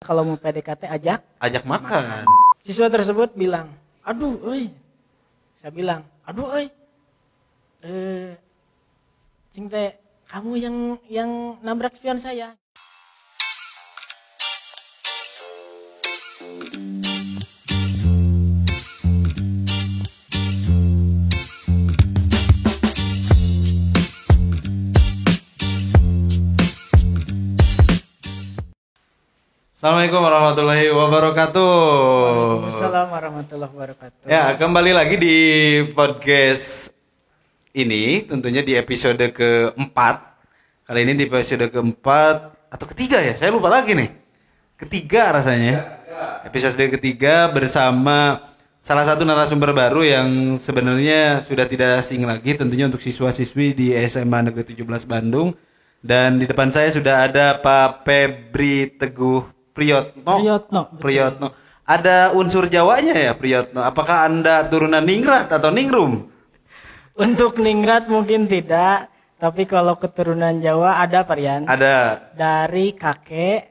Kalau mau PDKT ajak makan. Siswa tersebut bilang, aduh, oi. Saya bilang, aduh, oi. Cing teh, kamu yang nabrak spion saya. Assalamualaikum warahmatullahi wabarakatuh. Assalamualaikum warahmatullahi wabarakatuh. Ya, kembali lagi di podcast ini, tentunya di episode keempat. Kali ini di episode keempat atau ketiga ya, saya lupa lagi nih. Ketiga rasanya. Episode ketiga bersama salah satu narasumber baru yang sebenarnya sudah tidak asing lagi, tentunya untuk siswa-siswi di SMA Negeri 17 Bandung. Dan di depan saya sudah ada Pak Febri Teguh Priyotno. Ada unsur Jawanya ya, Priyotno? Apakah Anda turunan Ningrat atau Ningrum? Untuk Ningrat mungkin tidak, tapi kalau keturunan Jawa ada, Parian. Ada. Dari kakek.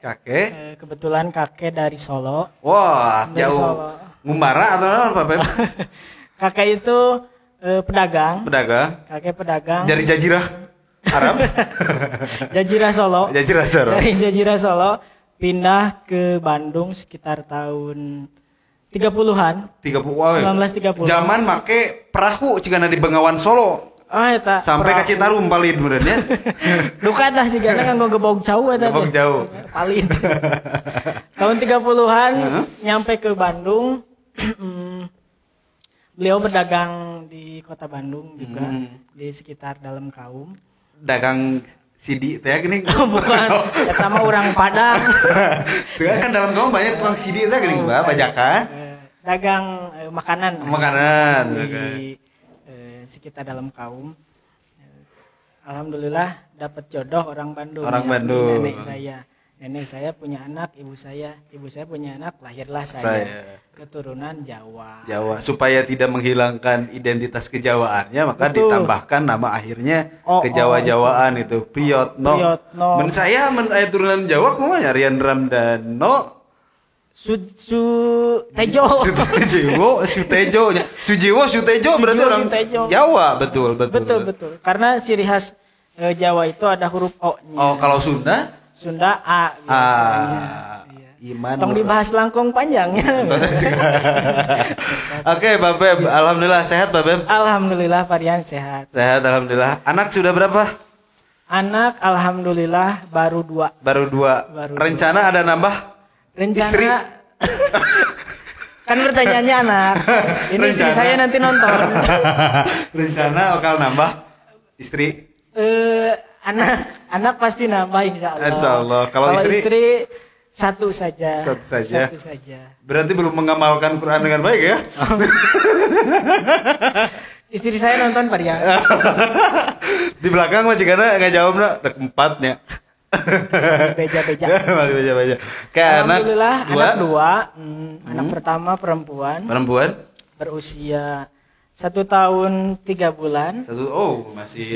Kebetulan kakek dari Solo. Wah, dari jauh. Solo. Ngumbara atau apa, Pak Feb? Kakek itu pedagang. Kakek pedagang. Dari Jazirah Arab. Jazirah Solo. Dari Jazirah Solo pindah ke Bandung sekitar tahun 30-an. 1930. Zaman make perahu cigana di Bengawan Solo. Eta. Sampai ke Citarum palin bener ya. Duka tah sigana kanggo gebog jauh eta. Gebog jauh. Palin. Tahun 30-an nyampe ke Bandung. Beliau berdagang di kota Bandung juga, di sekitar dalam kaum. Dagang CD teh geuning. Bukan, eta mah urang Padang. Sekarang kan dalam kaum banyak tukang CD teh geuning bajakan. Dagang makanan. Di sekitar dalam kaum. Alhamdulillah dapat jodoh orang Bandung. Nenek saya punya anak, ibu saya punya anak, lahirlah saya. Keturunan Jawa. Supaya tidak menghilangkan identitas kejawaannya, maka ditambahkan nama akhirnya kejawa-jawaan itu Priyotno. Men saya turunan Jawa kumanya Rian Ramdano. Sutejo berarti orang Jawa, betul. Karena ciri khas Jawa itu ada huruf O-nya. Oh, kalau Sunda A biasanya. Iman. Tong dibahas langkung panjangnya. Oke, Pak Feb, alhamdulillah sehat, Pak Feb. Alhamdulillah Parian sehat. Sehat alhamdulillah. Anak sudah berapa? Anak alhamdulillah baru 2. Rencana ada nambah? Istri? Kan pertanyaannya anak. Ini istri saya nanti nonton. Rencana bakal nambah istri? Anak pasti nambah insya Allah. Kalau istri satu saja. Berarti belum mengamalkan Quran dengan baik ya? Istri saya nonton Pak ya. Di belakang mah jika nggak jawab nak empatnya. Beja. Kayak alhamdulillah anak 2. Anak pertama perempuan. Berusia 1 tahun 3 bulan. Masih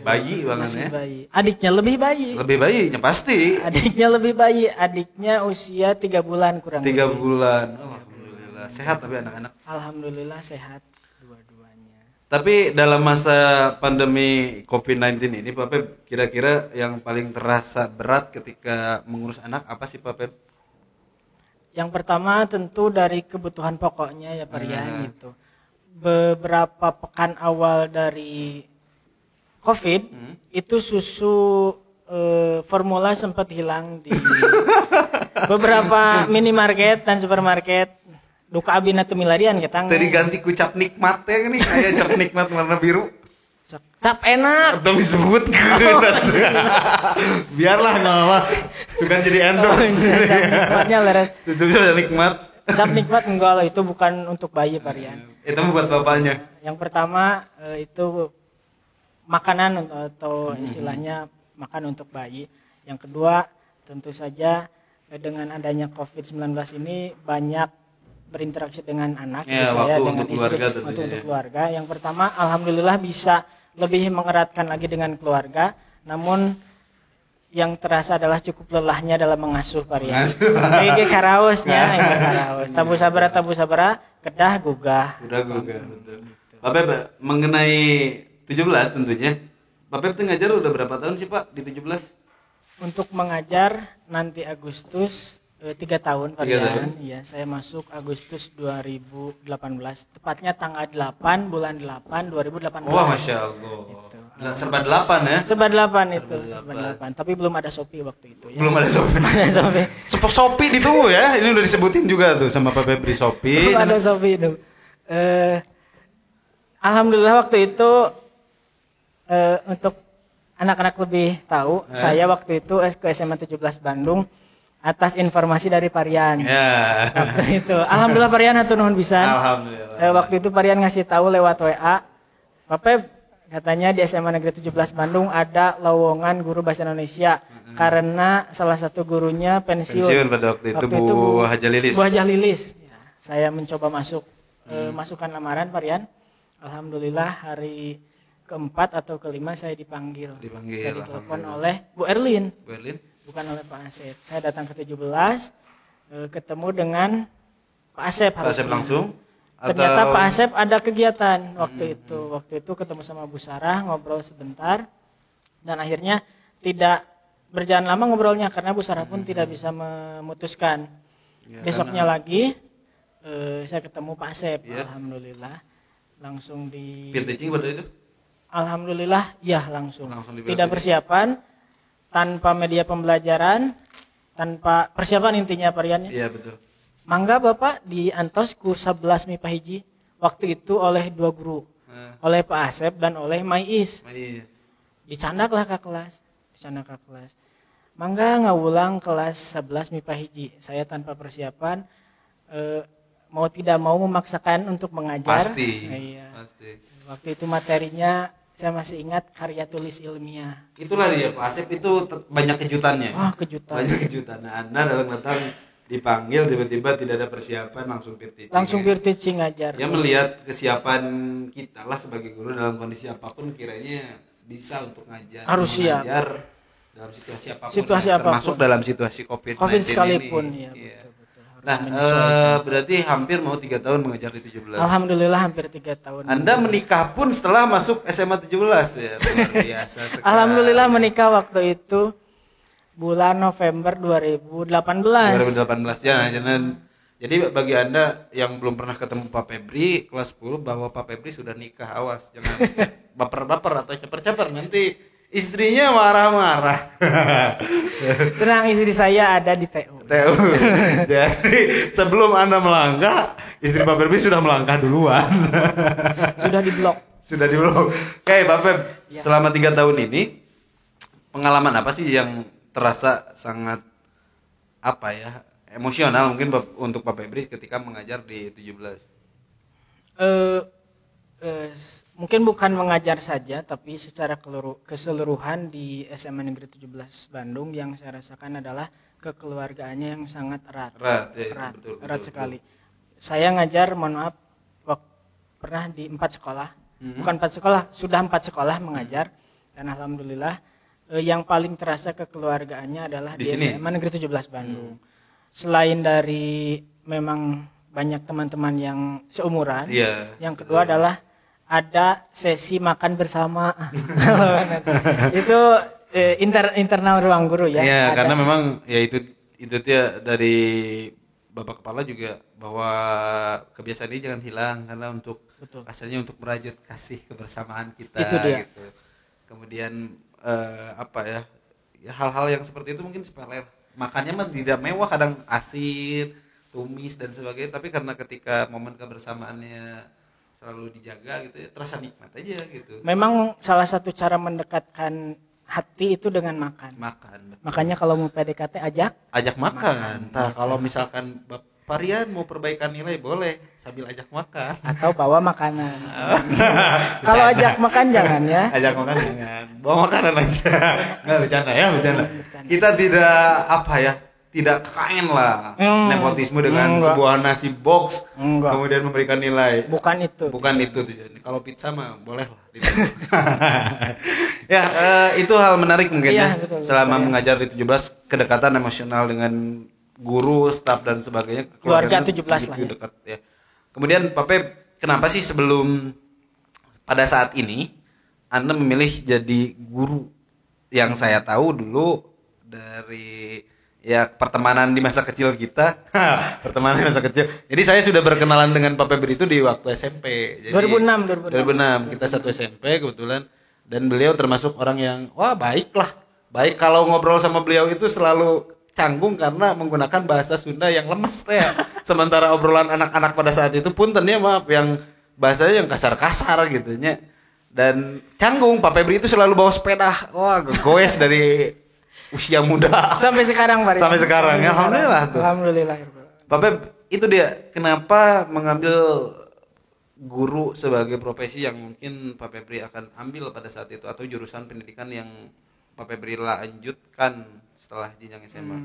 bayi banget ya. Adiknya lebih bayi. Pasti. Adiknya usia 3 bulan kurang. 3 bulan. Alhamdulillah. Sehat tapi anak-anak. Alhamdulillah sehat dua-duanya. Tapi dalam masa pandemi COVID-19 ini Pak Pep, kira-kira yang paling terasa berat ketika mengurus anak apa sih Pak Pep? Yang pertama tentu dari kebutuhan pokoknya ya Pak Rian gitu. Beberapa pekan awal dari COVID itu susu formula sempat hilang di beberapa minimarket dan supermarket. Duka abina teu milarian ketang. Tadi ganti ku cap nikmat ya nih, saya cap nikmat warna biru. Cap enak. Atau disebut biarlah nggak apa, suka jadi endorse. Cap nikmatnya leres. Susu nikmat. Cap nikmat enggak lah, itu bukan untuk bayi Parian. Itu buat bapaknya. Yang pertama itu makanan atau istilahnya makan untuk bayi. Yang kedua tentu saja dengan adanya COVID-19 ini banyak berinteraksi dengan anak, saya dengan istri, untuk keluarga. Yang pertama alhamdulillah bisa lebih mengeratkan lagi dengan keluarga. Namun yang terasa adalah cukup lelahnya dalam mengasuh Parian. Kayak karaosnya, karaos. Tabu sabara, kedah gugah. Udah gugah, betul. Bapak mengenai 17 tentunya. Bapak tuh ngajar udah berapa tahun sih Pak di 17? Untuk mengajar nanti Agustus 3 tahun Parian. Iya, saya masuk Agustus 2018. Tepatnya tanggal 8 bulan 8 2018. Wah, Masya Allah. Itu. Serba 8 ya? Serba 8 itu, serba 8. Tapi belum ada Shopee waktu itu ya. Belum ada Shopee. Shopee ditunggu ya. Ini udah disebutin juga tuh sama Pak Febri Shopee. Belum ada Shopee itu. Alhamdulillah waktu itu untuk anak-anak lebih tahu, saya waktu itu ke SMA 17 Bandung atas informasi dari Parian. Ya. Waktu itu. Alhamdulillah Parian hatur nuhun pisan. Alhamdulillah. Waktu itu Parian ngasih tahu lewat WA. Bapak katanya di SMA Negeri 17 Bandung ada lowongan guru bahasa Indonesia karena salah satu gurunya pensiun Pada waktu itu Bu Haja Lilis. Bu Haja Lilis. Ya, saya mencoba masukkan lamaran Parian. Alhamdulillah hari keempat atau kelima saya dipanggil. Saya ditelepon oleh Bu Erlin. Bukan oleh Pak Asep. Saya datang ke 17 ketemu dengan Pak Asep. Pak Asep langsung? Ternyata Pak Asep ada kegiatan waktu itu. Waktu itu ketemu sama Bu Sarah, ngobrol sebentar. Dan akhirnya tidak berjalan lama ngobrolnya karena Bu Sarah pun tidak bisa memutuskan. Ya, besoknya lagi saya ketemu Pak Asep. Ya. Alhamdulillah. Langsung di Pirticing pada itu? Alhamdulillah, ya langsung tidak persiapan, tanpa media pembelajaran, tanpa persiapan intinya Pariannya. Iya betul. Mangga Bapak diantos ku 11 MIPA hiji waktu itu oleh 2 guru, oleh Pak Asep dan oleh Maiis. Dicandaklah ke kelas, Mangga ngawulang kelas 11 MIPA hiji. Saya tanpa persiapan, mau tidak mau memaksakan untuk mengajar. Pasti. Waktu itu materinya saya masih ingat karya tulis ilmiah. Itulah dia Pak Asep itu banyak kejutannya. Kejutan. Banyak kejutan. Nah, Anda datang dipanggil tiba-tiba tidak ada persiapan langsung peer teaching ngajar. Ya melihat kesiapan kita lah sebagai guru dalam kondisi apapun kiranya bisa untuk ngajar. Harus siap. Dalam situasi apapun. Termasuk dalam situasi COVID sekalipun ini. Ya. Betul. Nah, berarti hampir mau 3 tahun mengajar di 17. Alhamdulillah hampir 3 tahun. Anda menikah pun setelah masuk SMA 17 ya. Luar biasa sekali. Alhamdulillah menikah waktu itu bulan November 2018 ya. Jadi bagi Anda yang belum pernah ketemu Pak Febri kelas 10 bahwa Pak Febri sudah nikah, awas jangan baper-baper atau caper-caper nanti istrinya marah-marah. Tenang, istri saya ada di TU. Jadi sebelum Anda melangkah, istri Pak Febri sudah melangkah duluan. Sudah diblok. Oke, Pak Feb, selama 3 tahun ini pengalaman apa sih yang terasa sangat emosional mungkin untuk Pak Febri ketika mengajar di 17? Mungkin bukan mengajar saja, tapi secara keseluruhan di SMA Negeri 17 Bandung yang saya rasakan adalah kekeluargaannya yang sangat erat. Erat sekali. Saya ngajar, mohon maaf, pernah di 4 sekolah. Bukan 4 sekolah, sudah 4 sekolah mengajar. Dan alhamdulillah yang paling terasa kekeluargaannya adalah di SMA Negeri 17 Bandung. Selain dari memang banyak teman-teman yang seumuran, yang kedua adalah ada sesi makan bersama. Itu internal ruang guru ya. Iya, karena memang ya itu dia dari Bapak Kepala juga bahwa kebiasaan ini jangan hilang karena untuk asalnya untuk merajut kasih kebersamaan kita gitu. Kemudian hal-hal yang seperti itu mungkin sepele. Makannya mah tidak mewah, kadang asin, tumis dan sebagainya, tapi karena ketika momen kebersamaannya selalu dijaga gitu ya, terasa nikmat aja gitu. Memang salah satu cara mendekatkan hati itu dengan makan. Betul. Makanya kalau mau PDKT ajak makan. Kalau misalkan Parian mau perbaikan nilai boleh sambil ajak makan atau bawa makanan. Kalau ajak makan jangan ya. Ajak makan jangan. Bawa makanan aja. Enggak bercanda. Kita tidak tidak kain lah nepotisme dengan enggak. sebuah nasi box Enggak. kemudian memberikan nilai. Bukan itu. Bukan itu tujuannya. Kalau pizza mah boleh lah. Ya, itu hal menarik mungkin Iya, ya. betul, Selama betul, mengajar di 17, kedekatan emosional dengan guru, staf dan sebagainya. Keluarga keluarganya 17 lah begitu ya. dekat ya. Kemudian Pak Pep, kenapa sih sebelum pada saat ini Anda memilih jadi guru? Yang saya tahu dulu dari ya pertemanan di masa kecil kita. Pertemanan di masa kecil. Jadi saya sudah berkenalan dengan Pak Pep itu di waktu SMP. Jadi 2006 kita satu SMP kebetulan, dan beliau termasuk orang yang wah baik lah. Baik, kalau ngobrol sama beliau itu selalu canggung karena menggunakan bahasa Sunda yang lemes teh. Sementara obrolan anak-anak pada saat itu punten ya maaf yang bahasanya yang kasar-kasar gitu nya. Dan canggung, Pak Febri itu selalu bawa sepeda. Wah, goes dari usia muda Sampai sekarang, Pak. sampai sekarang. Ya, alhamdulillah tuh. Alhamdulillah. Pak Feb, itu dia kenapa mengambil guru sebagai profesi yang mungkin Pak Febri akan ambil pada saat itu, atau jurusan pendidikan yang Pak Febri lanjutkan setelah jenjang SMA.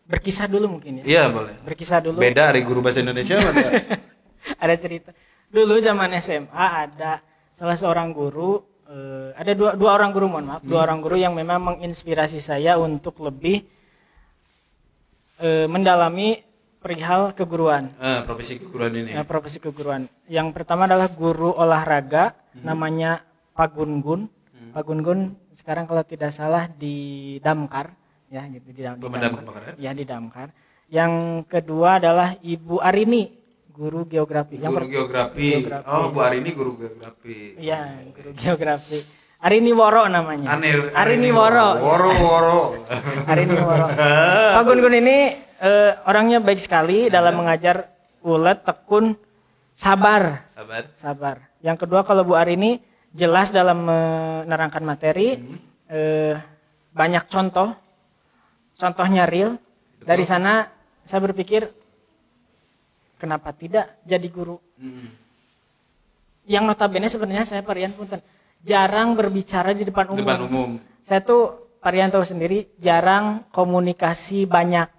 Berkisah dulu mungkin ya. Iya, boleh. Berkisah dulu. Beda dari guru bahasa Indonesia mana? Ada cerita. Dulu zaman SMA ada salah seorang guru, ada dua orang guru, mohon maaf, dua orang guru yang memang menginspirasi saya untuk lebih mendalami perihal keguruan. Profesi keguruan ini. Profesi keguruan. Yang pertama adalah guru olahraga, namanya Pak Gun-Gun. Pak Gun-Gun sekarang kalau tidak salah di Damkar, ya gitu di Pemadam Damkar. kebakaran. Ya di Damkar. Yang kedua adalah Ibu Arini, guru geografi. Guru geografi. Oh, Bu Arini guru geografi. Iya, guru geografi. Arini Woro namanya. Arini Woro. Arini Woro. Pak Gun-Gun ini orangnya baik sekali dalam mengajar, ulet, tekun, sabar. Sabar. Yang kedua kalau Bu Arini jelas dalam menerangkan materi, banyak contoh. Contohnya real. Betul. Dari sana saya berpikir kenapa tidak jadi guru? Yang notabene sebenarnya saya Parian punten jarang berbicara di depan umum. Saya tuh Parian tahu sendiri jarang komunikasi banyak.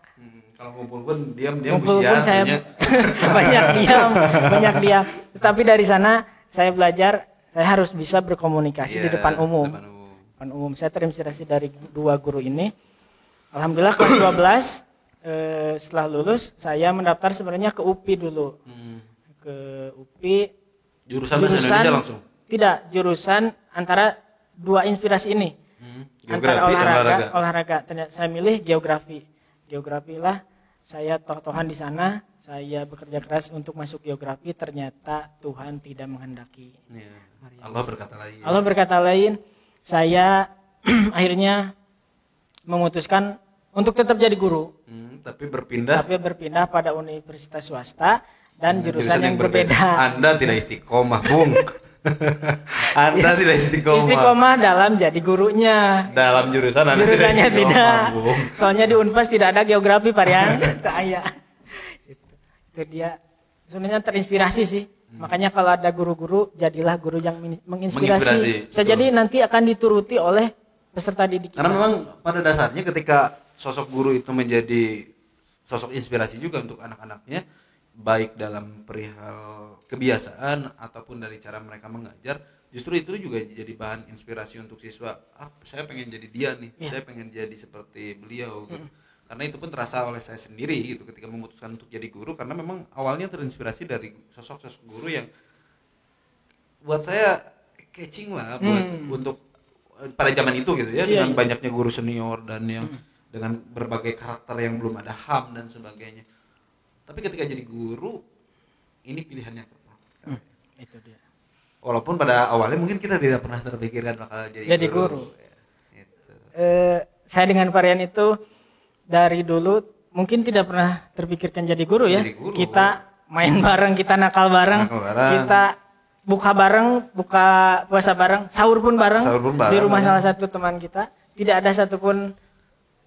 Kalau ngumpul pun diam-diam Ngumpul pun saya banyak diam. Tetapi dari sana saya belajar saya harus bisa berkomunikasi di depan umum. Depan umum. Saya terinspirasi dari dua guru ini. Alhamdulillah kelas 12 setelah lulus saya mendaftar sebenarnya ke UPI dulu. Ke UPI jurusan bahasa Indonesia langsung. Tidak, jurusan antara dua inspirasi ini. Antara olahraga. Ternyata saya milih geografi. Geografi lah saya toh-tohan di sana, saya bekerja keras untuk masuk geografi, ternyata Tuhan tidak menghendaki. Ya. Allah berkata lain. Allah berkata lain. Saya akhirnya memutuskan untuk tetap jadi guru. Tapi berpindah pada universitas swasta dan jurusan yang berbeda. Anda tidak istiqomah, Bung. Anda tidak istiqomah. Istiqomah dalam jadi gurunya. Dalam jurusan Anda Jurusannya tidak. Bung. Soalnya di Unpas tidak ada geografi, Parian. Itu dia. Sebenarnya terinspirasi sih. Makanya kalau ada guru-guru, jadilah guru yang menginspirasi. Bisa jadi nanti akan dituruti oleh peserta didik kita. Karena memang pada dasarnya ketika sosok guru itu menjadi sosok inspirasi juga untuk anak-anaknya, baik dalam perihal kebiasaan ataupun dari cara mereka mengajar, justru itu juga jadi bahan inspirasi untuk siswa. Saya pengen jadi dia nih, saya pengen jadi seperti beliau gitu. Karena itu pun terasa oleh saya sendiri gitu ketika memutuskan untuk jadi guru, karena memang awalnya terinspirasi dari sosok-sosok guru yang buat saya catching lah buat untuk pada zaman itu gitu ya, dengan banyaknya guru senior dan yang dengan berbagai karakter yang belum ada HAM dan sebagainya. Tapi ketika jadi guru, ini pilihan yang tepat. Itu dia. Walaupun pada awalnya mungkin kita tidak pernah terpikirkan bakal jadi guru. Ya, gitu. Saya dengan Parian itu dari dulu mungkin tidak pernah terpikirkan jadi guru ya. Kita main bareng, kita nakal bareng, kita buka bareng, buka puasa bareng, sahur pun bareng di rumah salah satu teman kita. Tidak ada satupun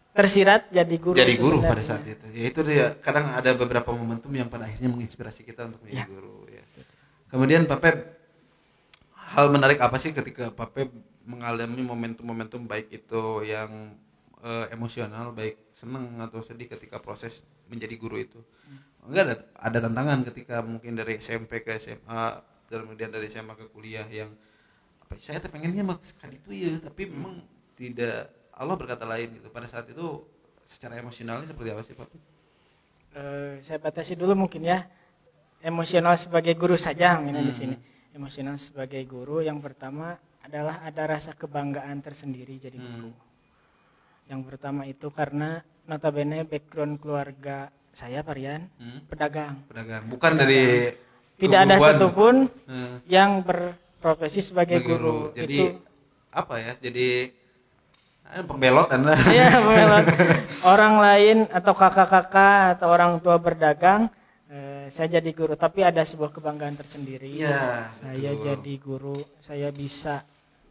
tersirat jadi guru. Jadi guru pada saat itu. Ya itu dia. Kadang ada beberapa momentum yang pada akhirnya menginspirasi kita untuk menjadi guru. Ya. Kemudian Pak Pep, hal menarik apa sih ketika Pak Pep mengalami momentum-momentum baik itu yang emosional baik senang atau sedih ketika proses menjadi guru itu. Enggak ada tantangan ketika mungkin dari SMP ke SMA, kemudian dari SMA ke kuliah yang apa saya pengennya sekali itu ya, tapi memang tidak, Allah berkata lain gitu. Pada saat itu secara emosionalnya seperti apa sih Pak? Saya batasi dulu mungkin ya, emosional sebagai guru saja mungkin di sini. Emosional sebagai guru yang pertama adalah ada rasa kebanggaan tersendiri jadi guru. Yang pertama itu karena notabene background keluarga saya Parian pedagang. Bukan dari tidak ada keguruan. satupun yang berprofesi sebagai guru. Jadi itu apa ya? Jadi pembelot Anda. Iya, pembelot. Orang lain atau kakak-kakak atau orang tua berdagang, saya jadi guru, tapi ada sebuah kebanggaan tersendiri. Ya, saya betul. jadi guru, saya bisa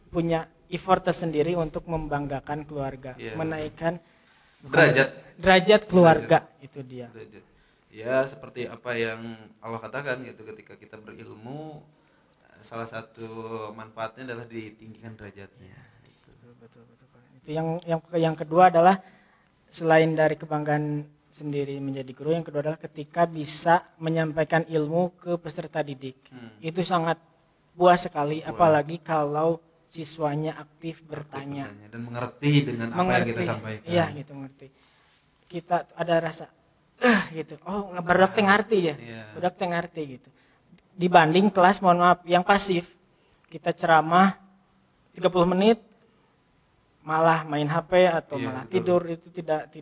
punya effort tersendiri untuk membanggakan keluarga, menaikkan derajat keluarga. Itu dia. Ya, seperti apa yang Allah katakan gitu, ketika kita berilmu, salah satu manfaatnya adalah ditinggikan derajatnya. Betul. Itu yang kedua adalah selain dari kebanggaan sendiri menjadi guru, yang kedua adalah ketika bisa menyampaikan ilmu ke peserta didik. Itu sangat puas sekali, apalagi kalau siswanya aktif bertanya dan mengerti dengan apa yang kita sampaikan. Iya, gitu, mengerti. Kita ada rasa gitu. Oh, barudak teh ngarti ya. Budak teh ngarti gitu. Dibanding kelas mohon maaf yang pasif. Kita ceramah 30 menit malah main HP atau malah tidur, itu tidak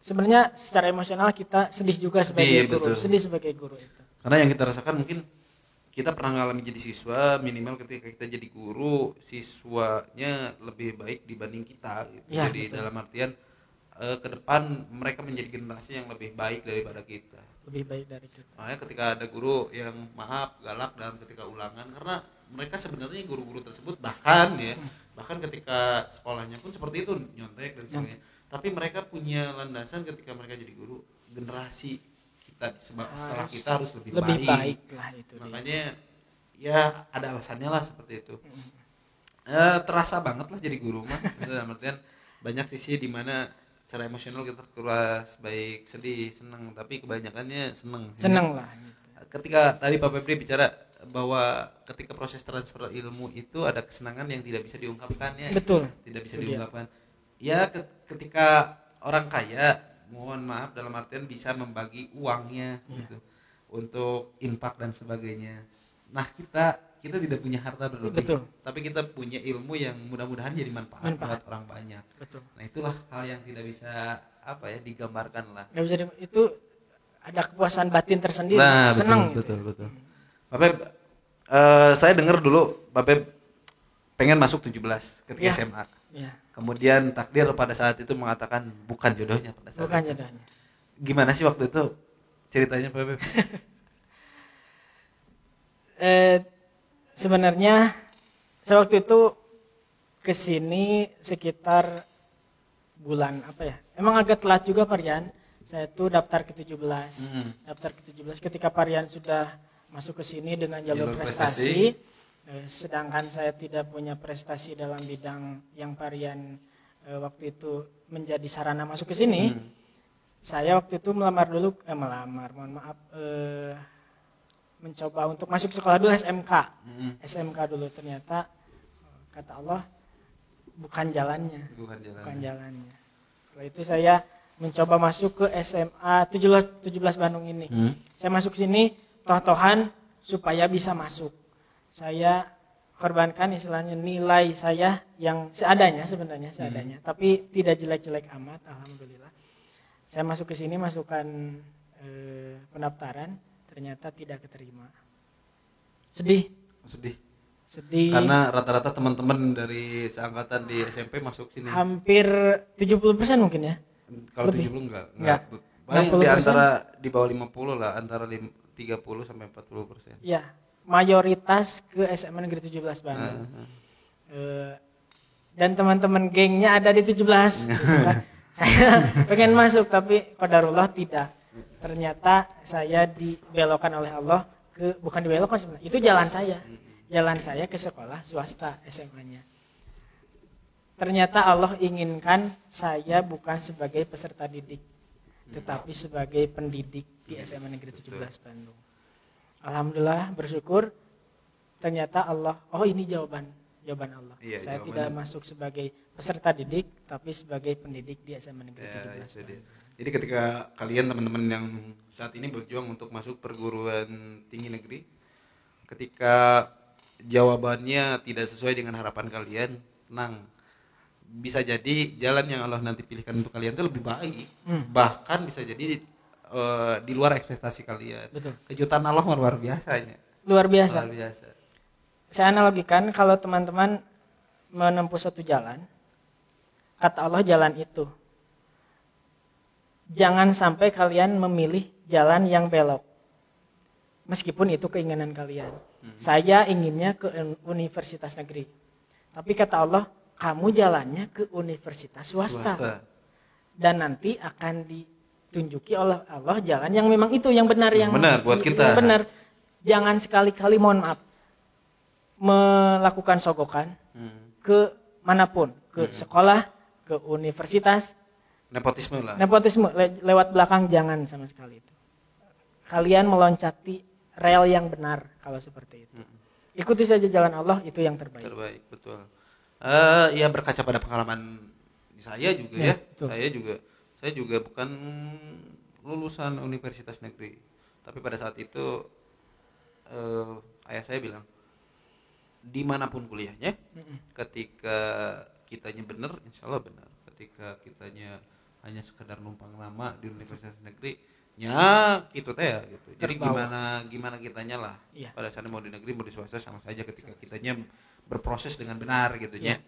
sebenarnya secara emosional kita sedih juga sebagai guru. Sedih sebagai guru itu. Karena yang kita rasakan mungkin kita pernah ngalamin jadi siswa, minimal ketika kita jadi guru, siswanya lebih baik dibanding kita gitu. Ya, jadi betul. dalam artian ke depan mereka menjadi generasi yang lebih baik daripada kita. Lebih baik dari kita. Makanya ketika ada guru yang maaf, galak dalam ketika ulangan, karena mereka sebenarnya guru-guru tersebut bahkan ketika sekolahnya pun seperti itu, nyontek dan sebagainya. Tapi mereka punya landasan ketika mereka jadi guru, generasi kita setelah kita harus lebih baik lah itu. Makanya ya ada alasannya lah seperti itu. Terasa banget lah jadi guru mah. Dalam artian banyak sisi di mana secara emosional kita terkuras, baik sedih, senang, tapi kebanyakannya senang. Senang lah gitu. Ketika tadi Pak Febri bicara bahwa ketika proses transfer ilmu itu ada kesenangan yang tidak bisa diungkapkan ya. Betul. Tidak bisa diungkapkan. Ya ketika orang kaya, mohon maaf dalam artian bisa membagi uangnya gitu untuk infak dan sebagainya. Nah, kita tidak punya harta berlebih. Betul. Tapi kita punya ilmu yang mudah-mudahan jadi manfaat buat orang banyak. Betul. Nah, itulah hal yang tidak bisa digambarkan lah. Nggak bisa itu ada kepuasan batin tersendiri. Nah, senang betul. Pak Pep, saya dengar dulu Pak Pep pengen masuk 17 ketika SMA. Ya. Kemudian takdir pada saat itu mengatakan bukan jodohnya pada saat itu. Jodohnya. Gimana sih waktu itu ceritanya Pak Pep? Sebenarnya saya waktu itu kesini sekitar bulan apa ya? Emang agak telat juga Parian. Saya tuh daftar ke-17. Daftar ke-17 ketika Parian sudah masuk ke sini dengan jalur prestasi. Sedangkan saya tidak punya prestasi dalam bidang yang Parian waktu itu menjadi sarana masuk ke sini. Saya waktu itu mencoba untuk masuk sekolah dulu SMK. SMK dulu, ternyata kata Allah bukan jalannya. Setelah itu saya mencoba masuk ke SMA 17 Bandung ini. Saya masuk sini toh-tohan supaya bisa masuk. Saya korbankan istilahnya nilai saya yang seadanya sebenarnya, tapi tidak jelek-jelek amat, alhamdulillah. Saya masuk ke sini masukkan pendaftaran, ternyata tidak keterima. Sedih. Karena rata-rata teman-teman dari seangkatan di SMP masuk sini. Hampir 70% mungkin ya. Kalau 70 enggak. Paling di antara di bawah 50 lah, antara 30 sampai 40%. Iya. Mayoritas ke SMA Negeri 17 Bandung. Dan teman-teman gengnya ada di 17. Saya pengen masuk tapi qadarullah tidak. Ternyata saya dibelokkan oleh Allah bukan dibelokkan sebenarnya. Itu jalan saya. Jalan saya ke sekolah swasta SMA-nya. ternyata Allah inginkan saya bukan sebagai peserta didik, tetapi sebagai pendidik di SMA Negeri 17 Bandung. Alhamdulillah, bersyukur. Ternyata Allah, ini jawaban Allah. Iya, Saya jawabannya. tidak masuk sebagai peserta didik, tapi sebagai pendidik di SMA Negeri 17 itu dia. Bandung. Jadi ketika kalian teman-teman yang saat ini berjuang untuk masuk perguruan tinggi negeri, ketika jawabannya tidak sesuai dengan harapan kalian, tenang. Bisa jadi jalan yang Allah nanti pilihkan untuk kalian itu lebih baik. Bahkan bisa jadi di luar ekspektasi kalian. Betul. Kejutan Allah luar biasanya. Luar biasa. Luar biasa. Saya analogikan kalau teman-teman menempuh satu jalan, kata Allah jalan itu. Jangan sampai kalian memilih jalan yang belok. Meskipun itu keinginan kalian. Saya inginnya ke universitas negeri. Tapi kata Allah, kamu jalannya ke universitas swasta. Dan nanti akan ditunjuki oleh Allah jalan yang memang itu yang benar, yang benar buat kita. Yang benar. Jangan sekali-kali, mohon maaf, melakukan sogokan ke manapun, ke sekolah, ke universitas. Nepotisme lah. Nepotisme lewat belakang jangan sama sekali itu. Kalian meloncati rel yang benar kalau seperti itu. Ikuti saja jalan Allah, itu yang terbaik. Terbaik, betul. Ya berkaca pada pengalaman saya juga ya. Betul. Saya juga bukan lulusan universitas negeri. Tapi pada saat itu ayah saya bilang, dimanapun kuliahnya, ketika kitanya benar, insya Allah benar. Ketika kitanya hanya sekedar numpang nama di universitas negeri, ya gitu teh ya gitu. Jadi gimana kitanya lah. Iya. Pada saat mau di negeri mau di swasta sama saja ketika kitanya berproses dengan benar gitu ya.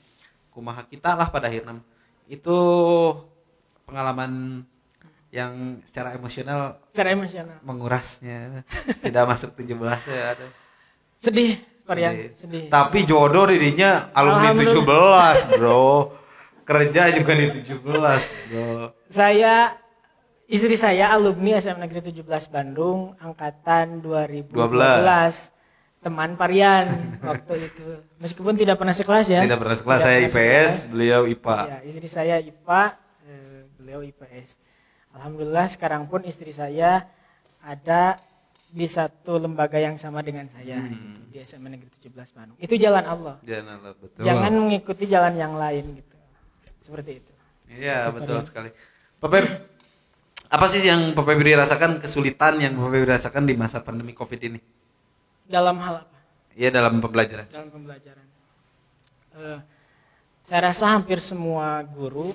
Kumaha kita lah pada akhirnya. Itu pengalaman yang secara emosional mengurasnya. Tidak masuk 17 ya ada. Sedih, Varian, sedih. Tapi jodoh dirinya alumni 17, Bro. Kerja juga di 17, Bro. Istri saya alumni SMA Negeri 17 Bandung angkatan 2012. Teman Parian waktu itu. Meskipun tidak pernah sekelas ya. Tidak pernah sekelas, saya IPS, beliau IPA. Ya, istri saya IPA, beliau IPS. Alhamdulillah sekarang pun istri saya ada di satu lembaga yang sama dengan saya gitu, di SMA Negeri 17 Bandung. Itu jalan Allah. Jalan Allah, betul. Jangan mengikuti jalan yang lain gitu. Seperti itu. Iya, betul sekali. Pak Feb, apa sih yang Pak Febri rasakan, kesulitan yang Pak Febri rasakan di masa pandemi Covid ini? Dalam hal apa? Iya, dalam pembelajaran. Dalam pembelajaran. Saya rasa hampir semua guru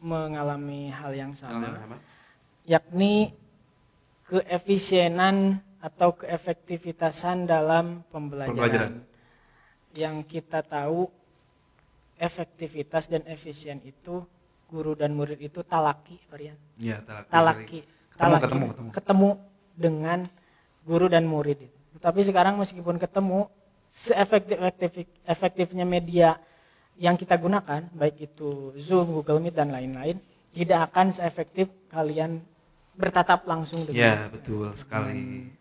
mengalami hal yang sama, yakni keefisienan atau keefektivitasan dalam pembelajaran. Yang kita tahu efektivitas dan efisien itu guru dan murid itu talaki, Varian. Iya, talaki. Ketemu dengan guru dan murid itu. Tapi sekarang meskipun ketemu, efektifnya media yang kita gunakan, baik itu Zoom, Google Meet dan lain-lain, tidak akan seefektif kalian bertatap langsung dengan. Ya, betul sekali.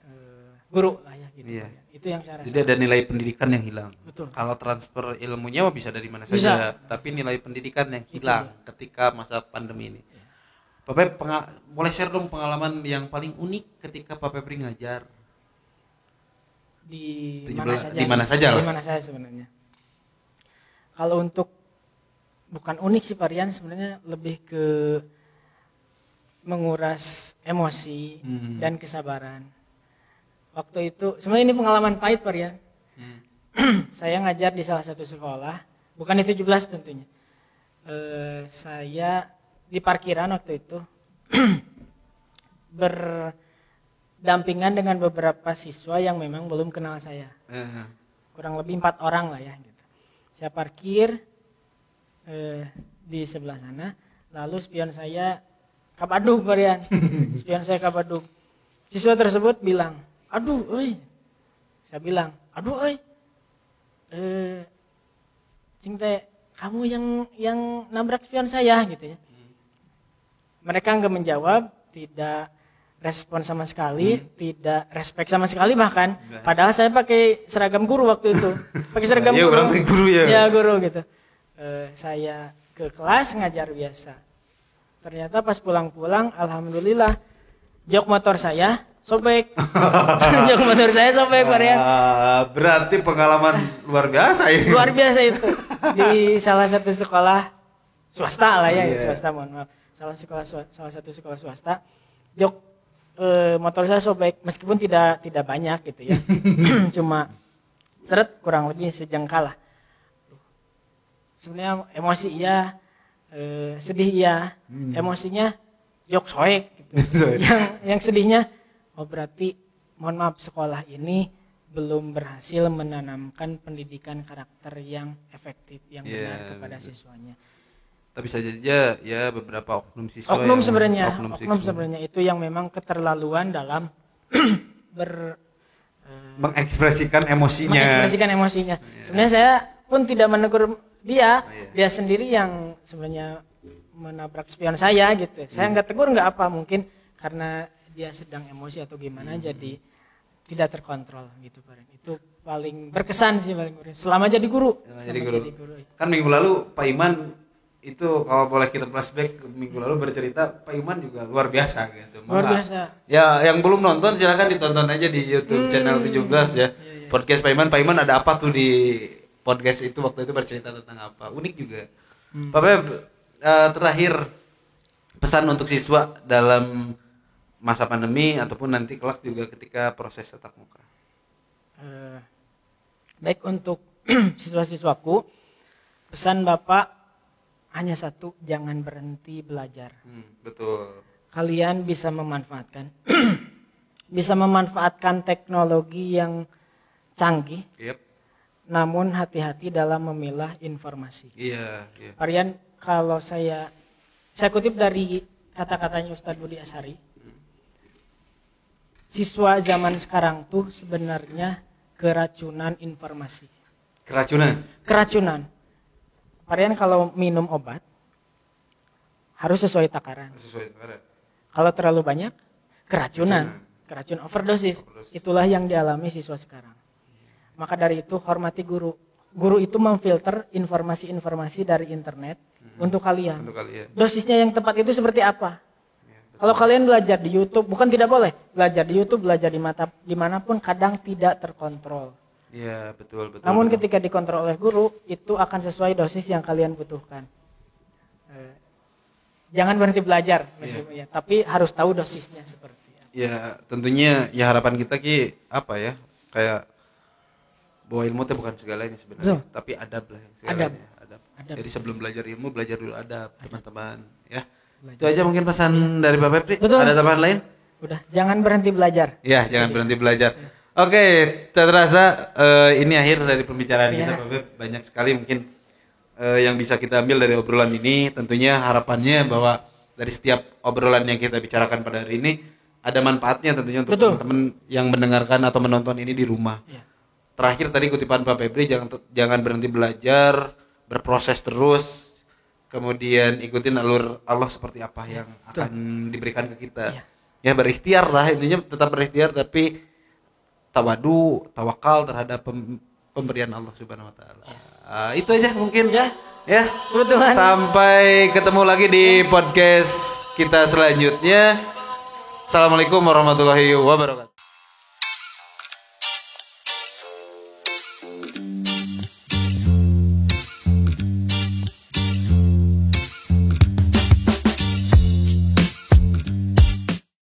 Guru lah ya gitu. Iya. Itu yang saya rasa. Jadi ada nilai pendidikan yang hilang. Betul. Kalau transfer ilmunya bisa dari mana saja, tapi nilai pendidikan yang hilang ketika masa pandemi ini. Ya. Pak Feb, boleh share dong pengalaman yang paling unik ketika Pak Febri ngajar? Di mana saja lah. Di mana saja sebenarnya. Kalau untuk bukan unik sih Varian, sebenarnya lebih ke menguras emosi dan kesabaran. Waktu itu sebenarnya ini pengalaman pahit Varian. Saya ngajar di salah satu sekolah, bukan di 17 tentunya. Saya di parkiran waktu itu berdampingan dengan beberapa siswa yang memang belum kenal saya. Kurang lebih 4 orang lah ya gitu. Saya parkir di sebelah sana, lalu spion saya kabadug Varian. Spion saya kabadug. Siswa tersebut bilang, "Aduh, oi." Saya bilang, "Aduh, oi. Cing teh, kamu yang nabrak spion saya," gitu ya. Mereka enggak menjawab, tidak respon sama sekali, tidak respect sama sekali bahkan. Padahal saya pakai seragam guru waktu itu. Pakai seragam guru. Iya, guru gitu. saya ke kelas ngajar biasa. Ternyata pas pulang-pulang, alhamdulillah jok motor saya sobek. Jok motor saya sobek, Varian. Berarti pengalaman luar biasa ini. Luar biasa itu. Di salah satu sekolah swasta lah ya, swasta, mohon maaf. Salah satu sekolah swasta. Jok motor saya sobek, meskipun tidak banyak gitu ya. Cuma seret kurang lebih sejengkal lah. Sebenarnya emosi iya, sedih iya. Emosinya jok soek gitu. yang sedihnya, oh berarti mohon maaf sekolah ini belum berhasil menanamkan pendidikan karakter yang efektif, yang benar kepada siswanya. Tapi saja ya beberapa oknum siswa. Oknum sebenarnya itu yang memang keterlaluan dalam mengekspresikan emosinya. Sebenarnya saya pun tidak menegur dia sendiri yang sebenarnya menabrak spion saya gitu. Saya nggak tegur nggak apa, mungkin karena dia sedang emosi atau gimana jadi tidak terkontrol gitu, Pak. Itu paling berkesan sih paling selama jadi guru. Jadi guru. Kan minggu lalu Pak Iman itu kalau boleh kita flashback minggu lalu bercerita, Pak Iman juga luar biasa gitu. Luar biasa. Ya yang belum nonton silakan ditonton aja di YouTube channel 17 ya. Podcast Pak Iman. Pak Iman ada apa tuh di podcast itu, waktu itu bercerita tentang apa? Unik juga. Pak Beb, terakhir pesan untuk siswa dalam masa pandemi ataupun nanti kelak juga ketika proses tatap muka. Baik, untuk siswa-siswaku, pesan Bapak hanya satu, jangan berhenti belajar. Betul. Kalian bisa memanfaatkan bisa memanfaatkan teknologi yang canggih. Namun hati-hati dalam memilah informasi. Varian, kalau saya kutip dari kata-katanya Ustadz Budi Asari. Siswa zaman sekarang tuh sebenarnya keracunan informasi. Keracunan. Varian, kalau minum obat harus sesuai takaran. Kalau terlalu banyak keracunan overdosis. Itulah yang dialami siswa sekarang. Maka dari itu hormati guru. Guru itu memfilter informasi-informasi dari internet untuk kalian. Dosisnya yang tepat itu seperti apa? Kalau kalian belajar di YouTube, bukan tidak boleh. Belajar di YouTube, belajar dimanapun kadang tidak terkontrol. Iya, betul. Namun ketika dikontrol oleh guru, itu akan sesuai dosis yang kalian butuhkan. Jangan berhenti belajar, ya, tapi harus tahu dosisnya seperti apa. Ya, tentunya ya harapan kita apa ya? Kayak bahwa ilmu itu bukan segalanya sebenarnya, tapi adab lah yang segalanya. Adab. Jadi sebelum belajar ilmu, belajar dulu adab, teman-teman, ya. Itu aja mungkin pesan dari Bapak Pri. Ada tambahan lain? Udah, jangan berhenti belajar. Ya, jangan berhenti belajar. Oke, tak terasa ini akhir dari pembicaraan kita, Bapak. Banyak sekali mungkin yang bisa kita ambil dari obrolan ini. Tentunya harapannya bahwa dari setiap obrolan yang kita bicarakan pada hari ini ada manfaatnya tentunya untuk teman-teman yang mendengarkan atau menonton ini di rumah. Terakhir tadi kutipan Pak Febri, jangan berhenti belajar, berproses terus, kemudian ikutin alur Allah seperti apa yang akan diberikan ke kita. Ya berikhtiar lah, intinya tetap berikhtiar, tapi tawakal terhadap pemberian Allah Subhanahu wa taala. Itu aja mungkin. Ya. Kebetulan. Sampai ketemu lagi di podcast kita selanjutnya. Assalamualaikum warahmatullahi wabarakatuh.